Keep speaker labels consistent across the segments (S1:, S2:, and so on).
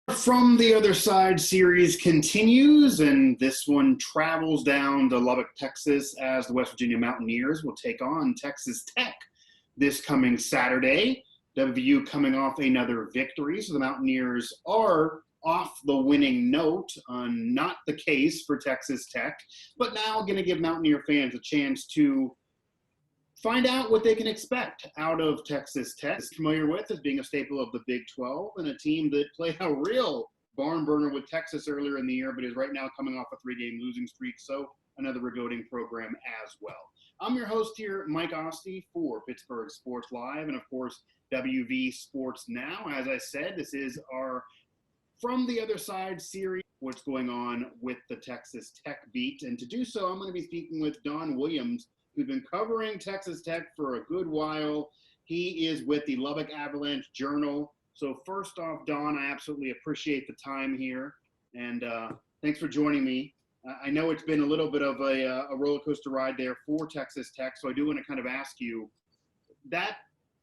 S1: From the Other Side series continues, and this one travels down to Lubbock, Texas, as the West Virginia Mountaineers will take on Texas Tech this coming Saturday. WVU coming off another victory, so the Mountaineers are off the winning note. Not the case for Texas Tech, but now going to give Mountaineer fans a chance to find out what they can expect out of Texas Tech. Familiar with as being a staple of the Big 12 and a team that played a real barn burner with Texas earlier in the year, but is right now coming off a 3-game losing streak. So another regoating program as well. I'm your host here, Mike Asti, for Pittsburgh Sports Live and, of course, WV Sports Now. As I said, this is our From the Other Side series, what's going on with the Texas Tech beat. And to do so, I'm going to be speaking with Don Williams, who's been covering Texas Tech for a good while. He is with the Lubbock Avalanche Journal. So first off, Don, I absolutely appreciate the time here, and thanks for joining me. I know it's been a little bit of a roller coaster ride there for Texas Tech, so I do want to kind of ask you, that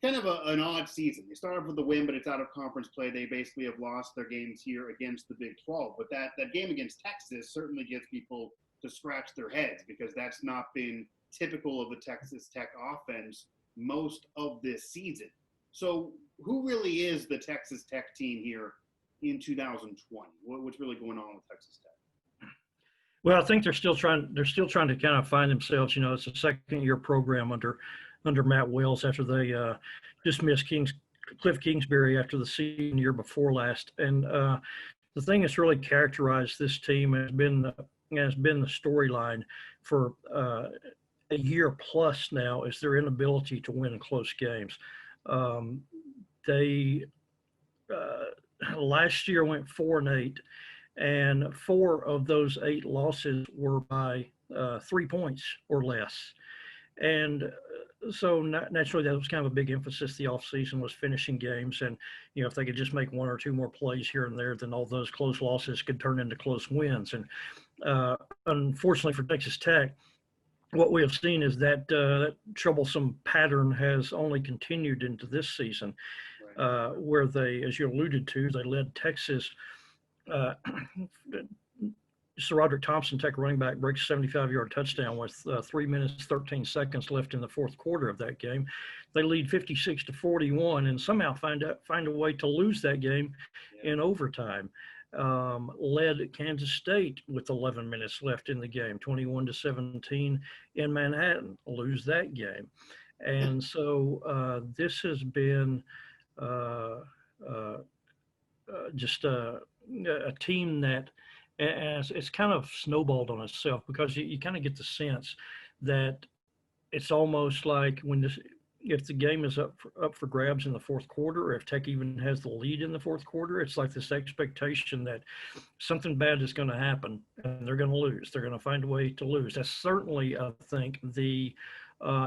S1: kind of an odd season. They started with the win, but it's out of conference play. They basically have lost their games here against the Big 12. But that game against Texas certainly gets people to scratch their heads, because that's not been typical of the Texas Tech offense most of this season. So who really is the Texas Tech team here in 2020? What's really going on with Texas Tech?
S2: Well, I think they're still trying to kind of find themselves. You know, it's a second-year program under Matt Wells after they dismissed Cliff Kingsbury after the season year before last. And the thing that's really characterized this team has been the storyline for a year plus now, is their inability to win in close games. They last year went 4-8, and 4 of those 8 losses were by 3 points or less. And so naturally, that was kind of a big emphasis the offseason, was finishing games. And, you know, if they could just make 1 or 2 more plays here and there, then all those close losses could turn into close wins. And unfortunately for Texas Tech, what we have seen is that troublesome pattern has only continued into this season, where they, as you alluded to, they led Texas. Sir Roderick Thompson, Tech running back, breaks a 75-yard touchdown with 3 minutes, 13 seconds left in the fourth quarter of that game. They lead 56-41 and somehow find a way to lose that game in overtime. Led Kansas State with 11 minutes left in the game, 21-17 in Manhattan, lose that game. And so this has been just a team that, as it's kind of snowballed on itself, because you kind of get the sense that it's almost like if the game is up for grabs in the fourth quarter, or if Tech even has the lead in the fourth quarter, it's like this expectation that something bad is going to happen and they're going to lose. They're going to find a way to lose. That's certainly, I think, the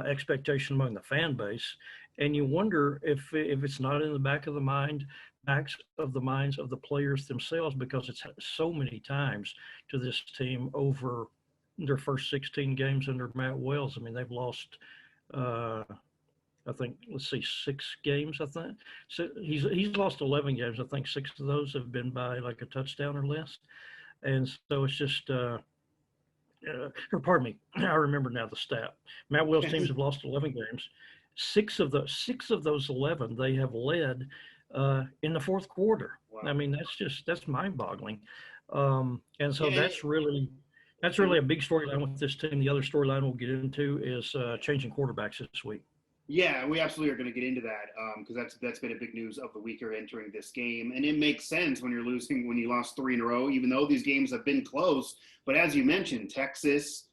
S2: expectation among the fan base. And you wonder if it's not in the backs of the minds of the players themselves, because it's so many times to this team over their first 16 games under Matt Wells. I mean, they've lost, I think, 6 games, I think. So he's lost 11 games. I think 6 of those have been by like a touchdown or less. And so it's just, or pardon me, I remember now the stat. Matt Wells' teams have lost 11 games. 6 of those 11 they have led in the fourth quarter. Wow. I mean, that's mind-boggling. And so that's really a big storyline with this team. The other storyline we'll get into is changing quarterbacks this week.
S1: Yeah, we absolutely are going to get into that, because that's been a big news of the week here entering this game. And it makes sense when you lost 3 in a row, even though these games have been close. But as you mentioned, Texas,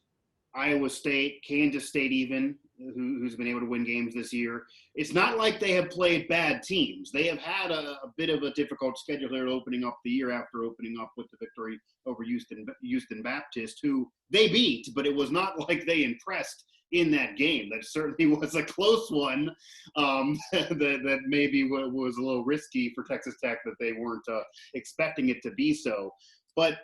S1: Iowa State, Kansas State even, who's been able to win games this year. It's not like they have played bad teams. They have had a bit of a difficult schedule here opening up the year, after opening up with the victory over Houston Baptist, who they beat, but it was not like they impressed in that game. That certainly was a close one, that maybe was a little risky for Texas Tech, that they weren't expecting it to be so. But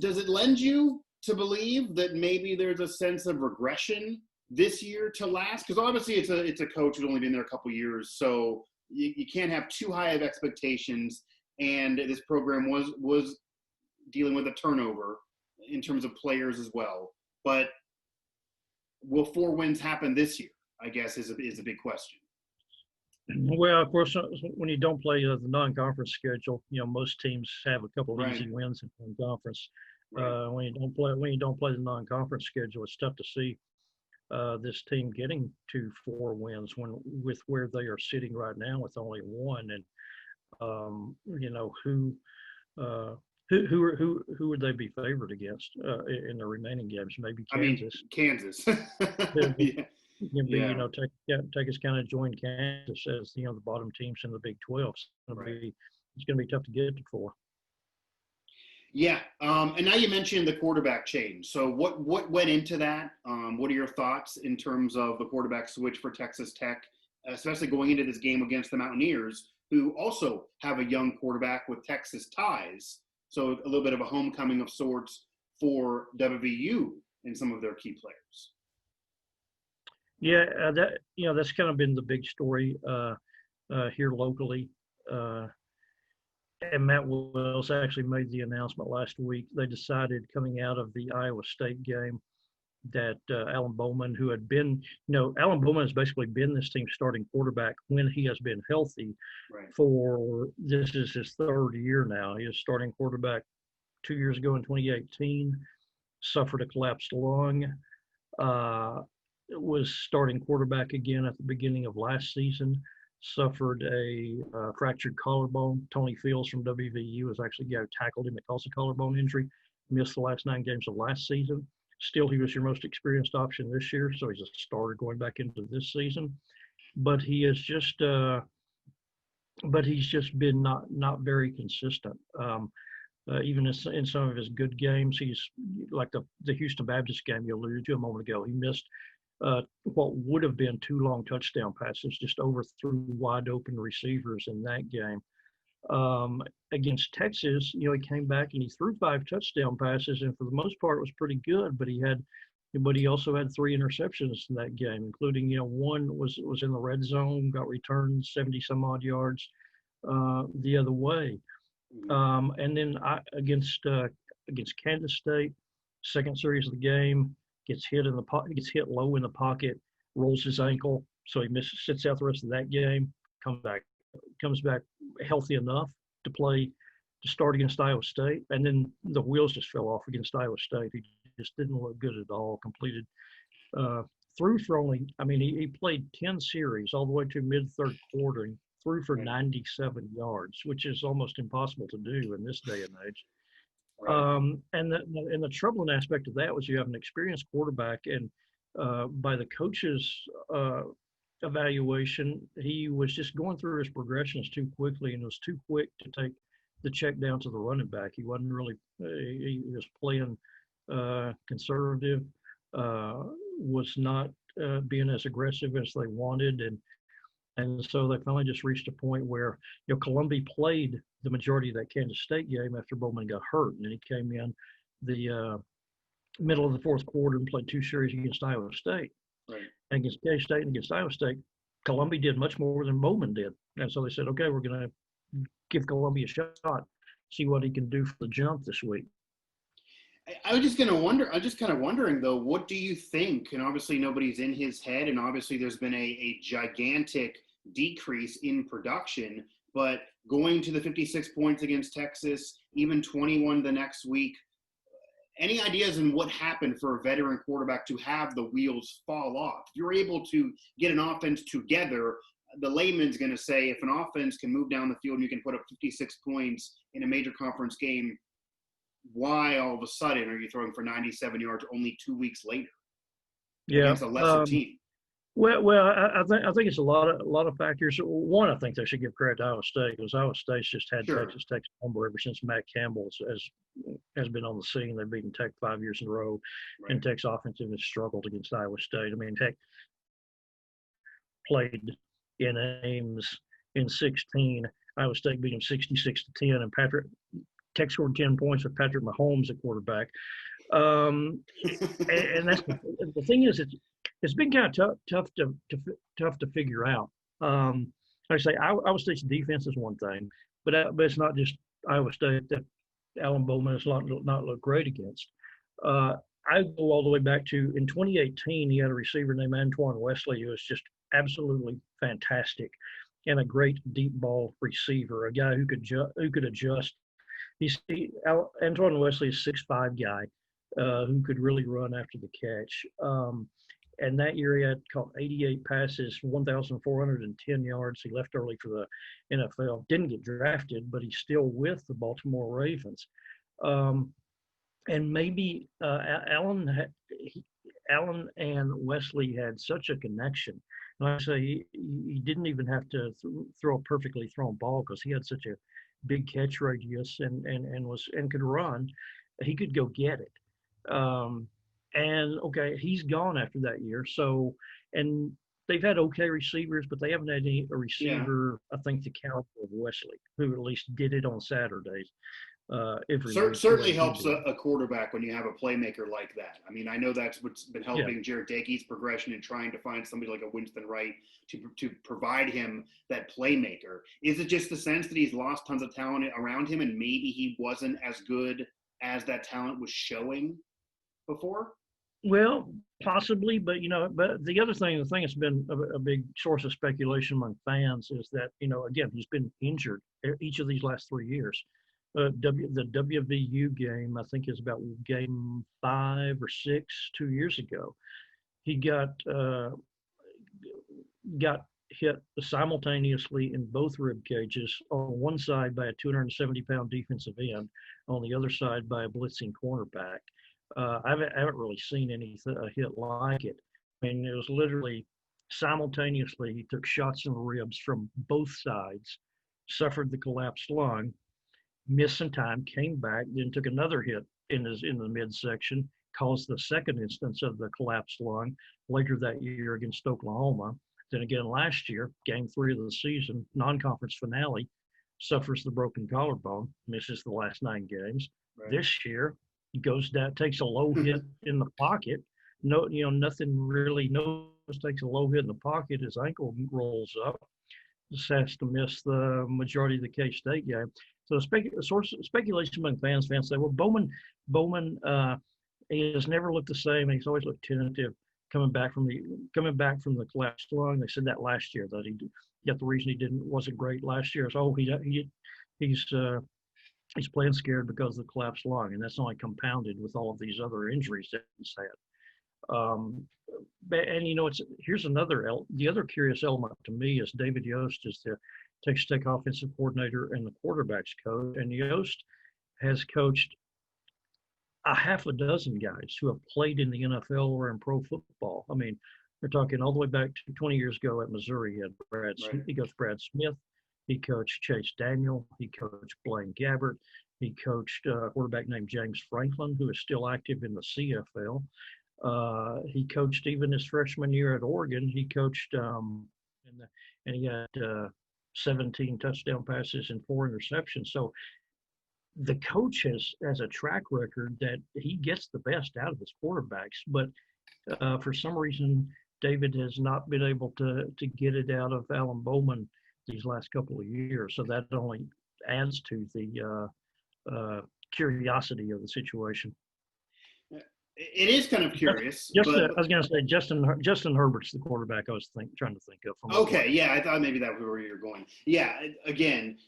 S1: does it lend you to believe that maybe there's a sense of regression this year to last? Because obviously it's a coach who's only been there a couple years, so you can't have too high of expectations. and this program was dealing with a turnover in terms of players as well. But will 4 wins happen this year, I guess, is a big question.
S2: Well, of course, when you don't play the non-conference schedule, most teams have a couple of easy wins in conference. Right. When you don't play the non-conference schedule, it's tough to see this team getting to 4 wins with where they are sitting right now with only 1. And who would they be favored against in the remaining games? Maybe Kansas.
S1: Kansas.
S2: Yeah. Texas kind of joined Kansas as the bottom teams in the Big 12. So it's going to be tough to get to 4.
S1: Yeah, and now you mentioned the quarterback change. So what went into that? What are your thoughts in terms of the quarterback switch for Texas Tech, especially going into this game against the Mountaineers, who also have a young quarterback with Texas ties? So a little bit of a homecoming of sorts for WVU and some of their key players.
S2: Yeah, that's kind of been the big story here locally. And Matt Wells actually made the announcement last week. They decided coming out of the Iowa State game that Alan Bowman, who had been, Alan Bowman has basically been this team's starting quarterback when he has been healthy for, this is his 3rd year now. He was starting quarterback 2 years ago in 2018, suffered a collapsed lung, was starting quarterback again at the beginning of last season, suffered a fractured collarbone. Tony Fields from WVU was actually the guy who tackled him that caused a collarbone injury, missed the last 9 games of last season. Still, he was your most experienced option this year, so he's a starter going back into this season. But he is just, he's just been not very consistent. Even in some of his good games, he's like the Houston Baptist game you alluded to a moment ago. He missed what would have been 2 long touchdown passes, just overthrew wide open receivers in that game. Against Texas, he came back and he threw 5 touchdown passes, and for the most part was pretty good. But he also had 3 interceptions in that game, including one was in the red zone, got returned 70 some odd yards the other way. And then against Kansas State, second series of the game, gets hit low in the pocket, rolls his ankle, so he sits out the rest of that game. Comes back healthy enough to start against Iowa State, and then the wheels just fell off against Iowa State. He just didn't look good at all. Completed threw for only, he played 10 series all the way to mid-3rd quarter and threw for 97 yards, which is almost impossible to do in this day and age. And the troubling aspect of that was you have an experienced quarterback, and by the coach's evaluation, he was just going through his progressions too quickly and was too quick to take the check down to the running back. He wasn't really he was playing conservative, was not being as aggressive as they wanted, and so they finally just reached a point where Columbia played the majority of that Kansas State game after Bowman got hurt, and then he came in the middle of the 4th quarter and played 2 series against Iowa State. Right. And against K-State and against Iowa State, Columbia did much more than Bowman did, and so they said, okay, we're going to give Columbia a shot, see what he can do for the jump this week.
S1: I'm just kind of wondering though, what do you think? And obviously nobody's in his head, and obviously there's been a gigantic decrease in production, but going to the 56 points against Texas, even 21 the next week, any ideas on what happened for a veteran quarterback to have the wheels fall off? If you're able to get an offense together, the layman's going to say if an offense can move down the field and you can put up 56 points in a major conference game, why all of a sudden are you throwing for 97 yards only 2 weeks later against a lesser team?
S2: Well, I think it's a lot of factors. One, I think they should give credit to Iowa State, because Iowa State's just had Texas Tech's number ever since Matt Campbell has been on the scene. They've beaten Tech 5 years in a row, and Tech's offense has struggled against Iowa State. Tech played in Ames in 16. Iowa State beat them 66-10, and Tech scored 10 points with Patrick Mahomes at quarterback. And that's the thing is, it's been kind of tough to figure out. Like I say, Iowa State's defense is one thing, but it's not just Iowa State that Alan Bowman has not looked great against. I go all the way back to in 2018, he had a receiver named Antoine Wesley who was just absolutely fantastic and a great deep ball receiver, a guy who could adjust. Antoine Wesley is a 6'5" guy who could really run after the catch. And that year he had caught 88 passes, 1,410 yards. He left early for the NFL. Didn't get drafted, but he's still with the Baltimore Ravens. And maybe Allen and Wesley had such a connection. Like I say, he didn't even have to throw a perfectly thrown ball because he had such a big catch radius and could run. He could go get it. And okay, he's gone after that year. So, and they've had okay receivers, but they haven't had a receiver, I think, the caliber of Wesley, who at least did it on Saturdays.
S1: Certainly helps a quarterback when you have a playmaker like that. I mean, I know that's what's been helping Jarret Doege's progression in trying to find somebody like a Winston Wright to provide him that playmaker. Is it just the sense that he's lost tons of talent around him and maybe he wasn't as good as that talent was showing before?
S2: Well, possibly, but but the thing that's been a big source of speculation among fans is that again, he's been injured each of these last 3 years. The WVU game, I think, is about game 5 or 6 2 years ago. He got hit simultaneously in both rib cages, on one side by a 270-pound defensive end, on the other side by a blitzing cornerback. I haven't really seen a hit like it. I mean, it was literally simultaneously. He took shots in the ribs from both sides, suffered the collapsed lung, missed some time, came back, then took another hit in the midsection, caused the second instance of the collapsed lung later that year against Oklahoma. Then again last year, game 3 of the season, non-conference finale, suffers the broken collarbone, misses the last 9 games. Right. This year, he goes down, takes a low hit in the pocket. Nothing really. Takes a low hit in the pocket. His ankle rolls up. Just has to miss the majority of the K-State game. So speculation among fans say, well, Bowman he has never looked the same. He's always looked tentative coming back from the collapsed lung. They said that last year, that he got the reason he wasn't great last year. So he's playing scared because of the collapsed lung, and that's only compounded with all of these other injuries that he's had. And here's the other curious element to me is David Yost is the Texas Tech offensive coordinator and the quarterbacks coach, and Yost has coached a half a dozen guys who have played in the NFL or in pro football. I mean, we're talking all the way back to 20 years ago at Missouri. He had He coached Brad Smith. He coached Chase Daniel. He coached Blaine Gabbert. He coached a quarterback named James Franklin, who is still active in the CFL. He coached even his freshman year at Oregon. He coached, and he had 17 touchdown passes and 4 interceptions. So the coach has a track record that he gets the best out of his quarterbacks. But for some reason, David has not been able to get it out of Alan Bowman these last couple of years. So that only adds to the curiosity of the situation.
S1: It is kind of curious.
S2: I was going to say Justin Herbert's the quarterback I was trying to think of.
S1: Okay, yeah, I thought maybe that was where you're going. Yeah, again,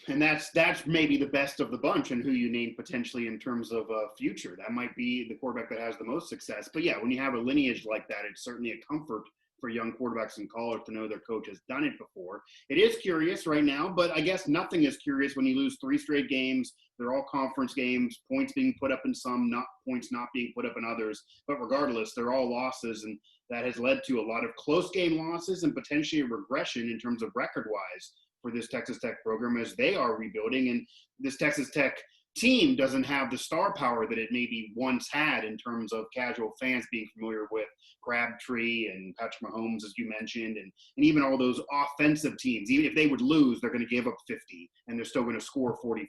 S1: and that's maybe the best of the bunch and who you name potentially in terms of future. That might be the quarterback that has the most success. But yeah, when you have a lineage like that, it's certainly a comfort for young quarterbacks in college to know their coach has done it before. It is curious right now, but I guess nothing is curious when you lose 3 straight games. They're all conference games, points being put up in some, points not being put up in others. But regardless, they're all losses, and that has led to a lot of close game losses and potentially a regression in terms of record-wise for this Texas Tech program as they are rebuilding. And this Texas Tech team doesn't have the star power that it maybe once had in terms of casual fans being familiar with Crabtree and Patrick Mahomes, as you mentioned, and even all those offensive teams. Even if they would lose, they're going to give up 50, and they're still going to score 45.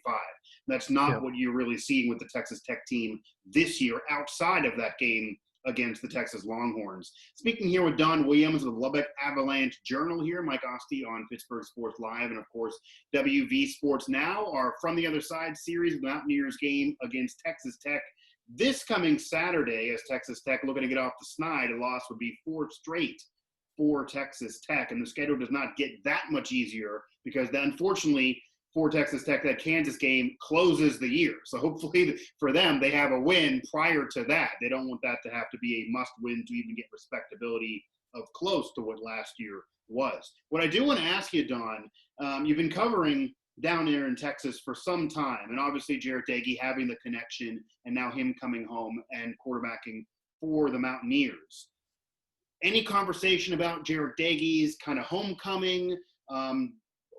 S1: That's not what you're really seeing with the Texas Tech team this year outside of that game against the Texas Longhorns. Speaking here with Don Williams of the Lubbock Avalanche Journal here, Mike Asti on Pittsburgh Sports Live, and of course WV Sports Now. Our From the Other Side series, the Mountaineers game against Texas Tech this coming Saturday, as Texas Tech looking to get off the snide. A loss would be 4 straight for Texas Tech, and the schedule does not get that much easier because unfortunately for Texas Tech, that Kansas game closes the year. So hopefully for them, they have a win prior to that. They don't want that to have to be a must-win to even get respectability of close to what last year was. What I do want to ask you, Don, you've been covering down there in Texas for some time, and obviously Jarret Doege having the connection and now him coming home and quarterbacking for the Mountaineers. Any conversation about Jarret Doege's kind of homecoming?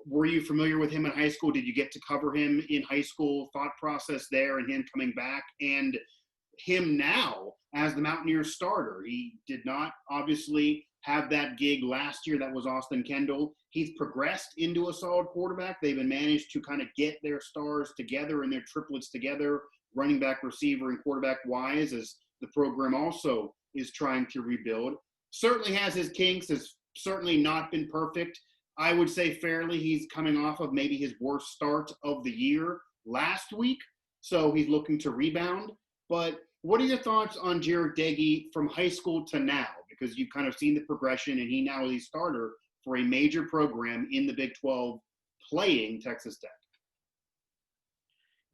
S1: Were you familiar with him in high school? Did you get to cover him in high school, thought process there and him coming back, and him now as the Mountaineers starter? He did not obviously have that gig last year. That was Austin Kendall. He's progressed into a solid quarterback. They've been managed to kind of get their stars together and their triplets together, running back, receiver, and quarterback wise, as the program also is trying to rebuild. Certainly has his kinks, has certainly not been perfect. I would say fairly he's coming off of maybe his worst start of the year last week, so he's looking to rebound. But what are your thoughts on Jarret Doege from high school to now? Because you've kind of seen the progression, and he now is a starter for a major program in the Big 12 playing Texas Tech.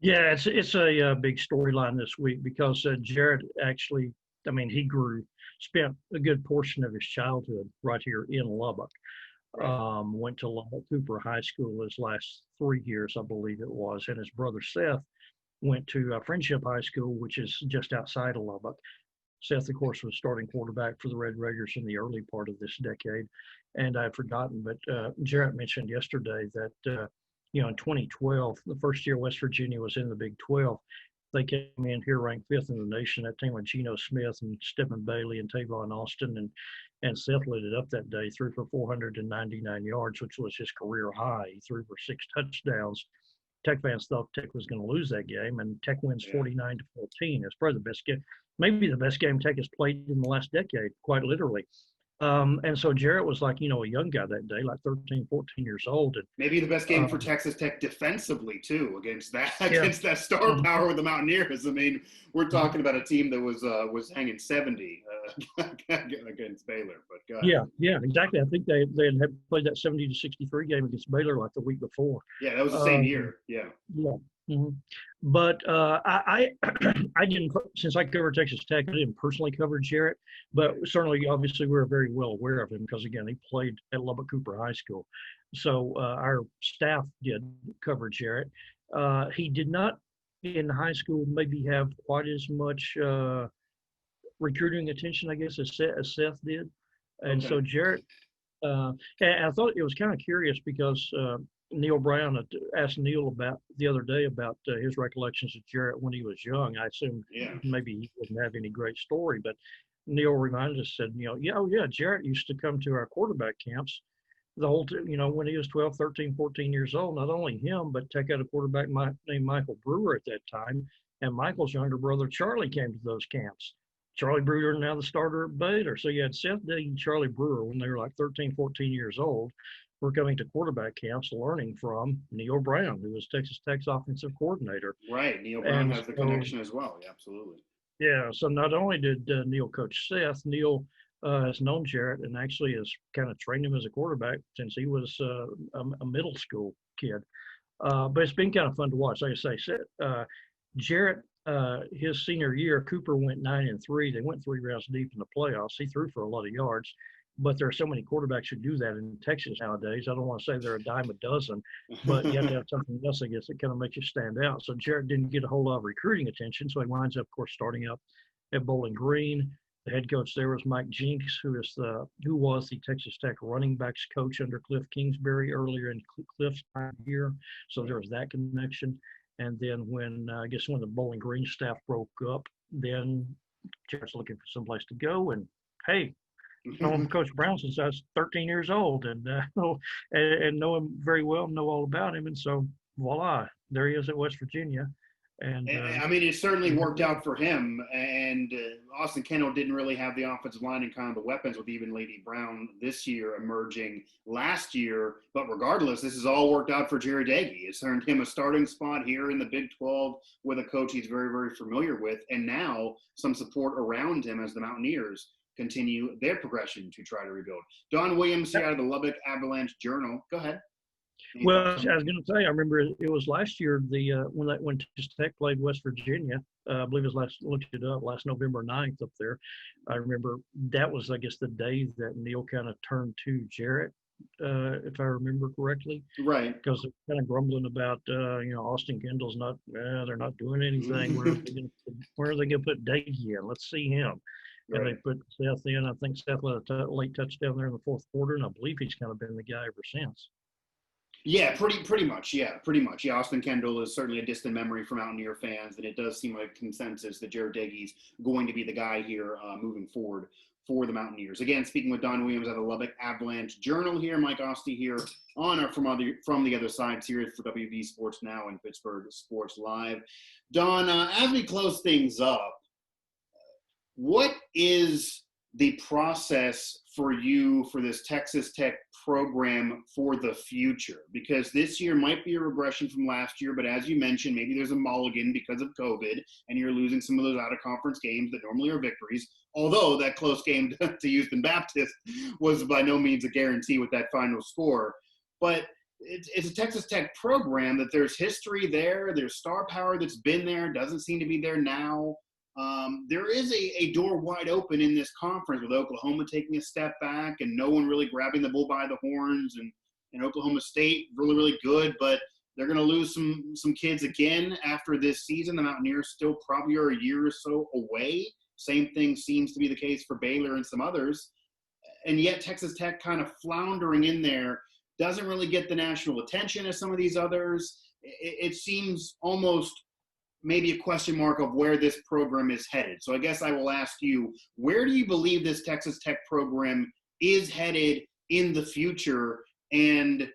S2: Yeah, it's a big storyline this week because Jarret actually, he spent a good portion of his childhood right here in Lubbock. Went to Lubbock Cooper High School his last 3 years, I believe it was, and his brother Seth went to Friendship High School, which is just outside of Lubbock. Seth, of course, was starting quarterback for the Red Raiders in the early part of this decade, and I'd forgotten, but Jarret mentioned yesterday that in 2012, the first year West Virginia was in the Big 12, they came in here ranked 5th in the nation. That team with Geno Smith and Stephen Bailey and Tavon Austin, and Seth lit it up that day, threw for 499 yards, which was his career high. He threw for 6 touchdowns. Tech fans thought Tech was going to lose that game, and Tech wins 49-14. It's probably the best game, maybe the best game Tech has played in the last decade, quite literally. And so Jarret was like, a young guy that day, like 13, 14 years old. And
S1: maybe the best game for Texas Tech defensively, too, against that star power with the Mountaineers. We're talking about a team that was hanging 70 against Baylor. But
S2: yeah, exactly. I think they had played that 70-63 game against Baylor like the week before.
S1: Yeah, that was the same year. Yeah.
S2: Mm-hmm. But I didn't, since I covered Texas Tech, I didn't personally cover Jarret, but certainly, obviously, we're very well aware of him because, again, he played at Lubbock Cooper High School. So our staff did cover Jarret. He did not, in high school, maybe have quite as much recruiting attention, I guess, as Seth did. And so Jarret, and I thought it was kind of curious because Neil Brown asked Neil about the other day about his recollections of Jarret when he was young. I assumed maybe he wouldn't have any great story, but Neil reminded us, said, Jarret used to come to our quarterback camps the whole when he was 12, 13, 14 years old. Not only him, but Tech had a quarterback named Michael Brewer at that time, and Michael's younger brother Charlie came to those camps. Charlie Brewer, now the starter at Baylor. So you had Seth Doege and Charlie Brewer when they were like 13, 14 years old. We're coming to quarterback camps learning from Neil Brown, who was Texas Tech's offensive coordinator.
S1: Right. Neil Brown has the connection as well. Yeah, absolutely.
S2: Yeah. So not only did Neil coach Seth, Neil has known Jarret and actually has kind of trained him as a quarterback since he was a middle school kid. But it's been kind of fun to watch. Like I say, Jarret, his senior year, Cooper went 9-3. They went 3 rounds deep in the playoffs. He threw for a lot of yards. But there are so many quarterbacks who do that in Texas nowadays. I don't want to say they're a dime a dozen, but you have to have something else, I guess, that kind of makes you stand out. So Jarret didn't get a whole lot of recruiting attention, so he winds up, of course, starting up at Bowling Green. The head coach there was Mike Jinks, who was the Texas Tech running backs coach under Cliff Kingsbury earlier in Cliff's time here. So there was that connection. And then when the Bowling Green staff broke up, then Jarret's looking for someplace to go. And hey, known Coach Brown since I was 13 years old, and know him very well, know all about him, and so voila, there he is at West Virginia, And
S1: I mean, it certainly worked out for him. And Austin Kendall didn't really have the offensive line and kind of the weapons with even Lady Brown this year emerging last year. But regardless, this has all worked out for Jarret Doege. It's earned him a starting spot here in the Big 12 with a coach he's very, very familiar with. And now some support around him as the Mountaineers continue their progression to try to rebuild. Don Williams here out of the Lubbock Avalanche Journal. Go ahead.
S2: Well, I was going to say, I remember it was last year when Texas Tech played West Virginia. I believe it was looked it up, last November 9th up there. I remember that was, I guess, the day that Neil kind of turned to Jarret, if I remember correctly.
S1: Right.
S2: Because they're kind of grumbling about, Austin Kendall's not, they're not doing anything. Where are they going to put Doege in? Let's see him. And they put Seth in. I think Seth let a late touchdown there in the fourth quarter, and I believe he's kind of been the guy ever since.
S1: Yeah, pretty much. Yeah, pretty much. Yeah, Austin Kendall is certainly a distant memory for Mountaineer fans, and it does seem like consensus that Jarret Doege's going to be the guy here moving forward for the Mountaineers. Again, speaking with Don Williams of the Lubbock Avalanche Journal here, Mike Asti here from the other side series for WV Sports Now and Pittsburgh Sports Live. Don, as we close things up, what is the process for you for this Texas Tech program for the future? Because this year might be a regression from last year, but as you mentioned, maybe there's a mulligan because of COVID and you're losing some of those out-of-conference games that normally are victories, although that close game to Houston Baptist was by no means a guarantee with that final score. But it's a Texas Tech program that there's history there, there's star power that's been there, doesn't seem to be there now. There is a door wide open in this conference with Oklahoma taking a step back and no one really grabbing the bull by the horns, and Oklahoma State really, really good, but they're going to lose some kids again after this season. The Mountaineers still probably are a year or so away. Same thing seems to be the case for Baylor and some others. And yet Texas Tech kind of floundering in there doesn't really get the national attention as some of these others. It seems almost maybe a question mark of where this program is headed. So I guess I will ask you, where do you believe this Texas Tech program is headed in the future? And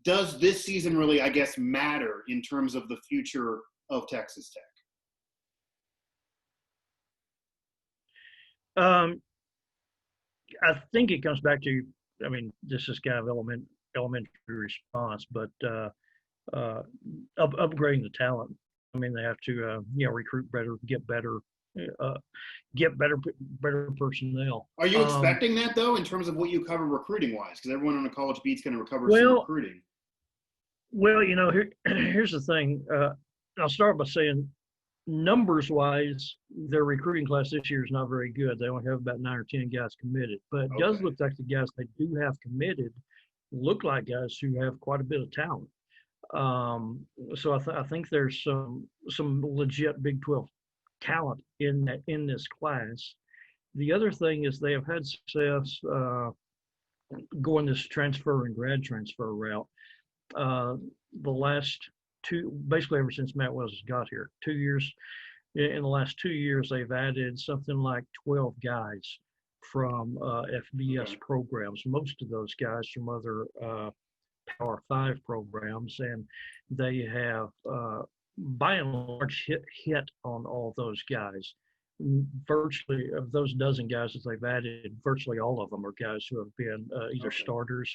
S1: does this season really, I guess, matter in terms of the future of Texas Tech?
S2: I think it comes back to, I mean, this is kind of elementary response, but upgrading the talent. I mean, they have to, recruit better, get better personnel.
S1: Are you expecting that, though, in terms of what you cover recruiting-wise? Because everyone on the college beat's going to recover some recruiting.
S2: Well, here's the thing. I'll start by saying, numbers-wise, their recruiting class this year is not very good. They only have about 9 or 10 guys committed. But it does look like the guys they do have committed look like guys who have quite a bit of talent. So I think there's some legit Big 12 talent in this class. The other thing is they have had success going this transfer and grad transfer route. The last two, basically ever since Matt Wells has got here, 2 years. In the last 2 years, they've added something like 12 guys from FBS programs. Most of those guys from other Power 5 programs, and they have by and large hit on all those guys. Virtually of those dozen guys that they've added, virtually all of them are guys who have been either starters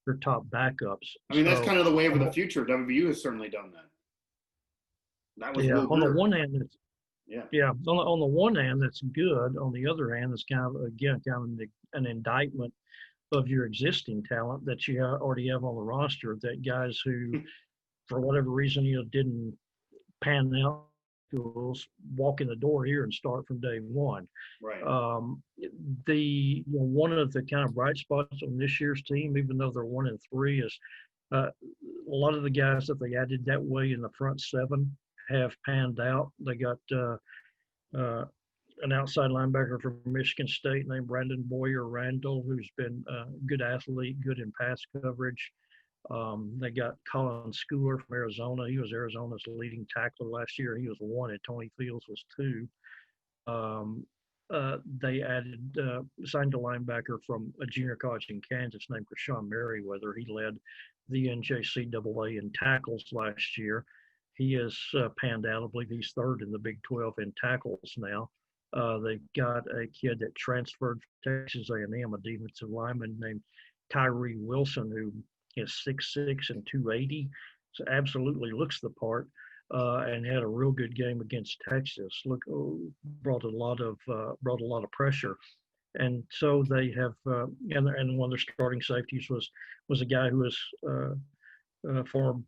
S2: or top backups.
S1: I mean, that's kind of the wave of the future. WVU has certainly done that. That was
S2: on the one hand, on the one hand, that's good. On the other hand, it's kind of an indictment of your existing talent that you already have on the roster, that guys who, for whatever reason, didn't pan out, walk in the door here and start from day one.
S1: Right.
S2: One of the kind of bright spots on this year's team, even though they're 1-3, is a lot of the guys that they added that way in the front seven have panned out. They got an outside linebacker from Michigan State named Brandon Boyer-Randall, who's been a good athlete, good in pass coverage. They got Colin Schooler from Arizona. He was Arizona's leading tackler last year. He was 1 and Tony Fields was 2. They signed a linebacker from a junior college in Kansas named Rashawn Merriweather. He led the NJCAA in tackles last year. he has panned out. I believe he's third in the Big 12 in tackles now. They've got a kid that transferred from Texas A&M, a defensive lineman named Tyree Wilson, who is 6'6" and 280. So absolutely looks the part, and had a real good game against Texas. Brought a lot of pressure. And so they have, and one of their starting safeties was a guy who was former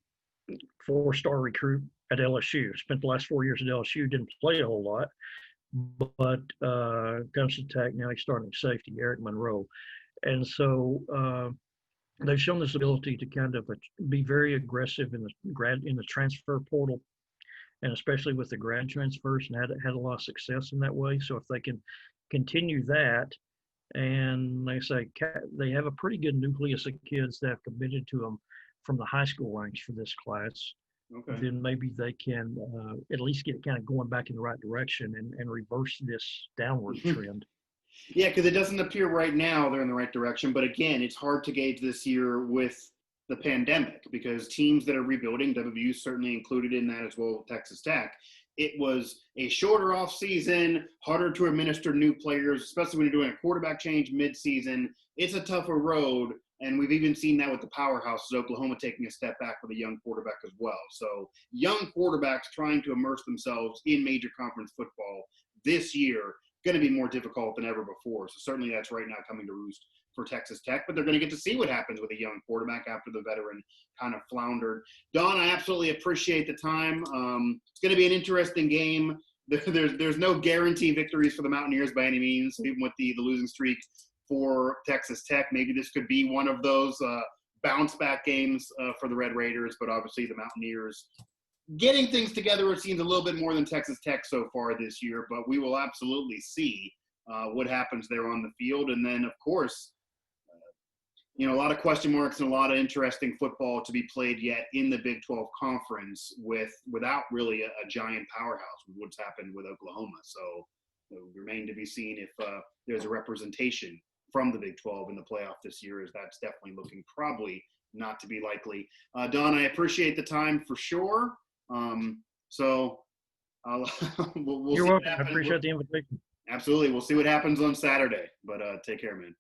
S2: 4-star recruit at LSU. Spent the last 4 years at LSU, didn't play a whole lot, but comes to Tech now. He's starting safety, Eric Monroe, and so they've shown this ability to kind of be very aggressive in the transfer portal, and especially with the grad transfers, and had a lot of success in that way. So if they can continue that, and like I say, they have a pretty good nucleus of kids that have committed to them from the high school ranks for this class. Okay. Then maybe they can at least get kind of going back in the right direction and reverse this downward trend.
S1: Yeah, because it doesn't appear right now they're in the right direction. But again, it's hard to gauge this year with the pandemic, because teams that are rebuilding, WVU certainly included in that as well, Texas Tech, it was a shorter off season, harder to administer new players, especially when you're doing a quarterback change mid-season. It's a tougher road, and we've even seen that with the powerhouses, Oklahoma taking a step back with a young quarterback as well. So young quarterbacks trying to immerse themselves in major conference football this year, going to be more difficult than ever before. So certainly that's right now coming to roost for Texas Tech, but they're going to get to see what happens with a young quarterback after the veteran kind of floundered. Don, I absolutely appreciate the time. It's going to be an interesting game. There's no guarantee victories for the Mountaineers by any means, even with the losing streak for Texas Tech. Maybe this could be one of those bounce back games for the Red Raiders, but obviously the Mountaineers getting things together, it seems a little bit more than Texas Tech so far this year, but we will absolutely see what happens there on the field. And then, of course, a lot of question marks and a lot of interesting football to be played yet in the Big 12 Conference without really a giant powerhouse with what's happened with Oklahoma. So it will remain to be seen if there's a representation from the Big 12 in the playoff this year, as that's definitely looking probably not to be likely. Don, I appreciate the time for sure. So we'll
S2: You're
S1: see
S2: welcome. I appreciate the invitation.
S1: Absolutely. We'll see what happens on Saturday, but take care, man.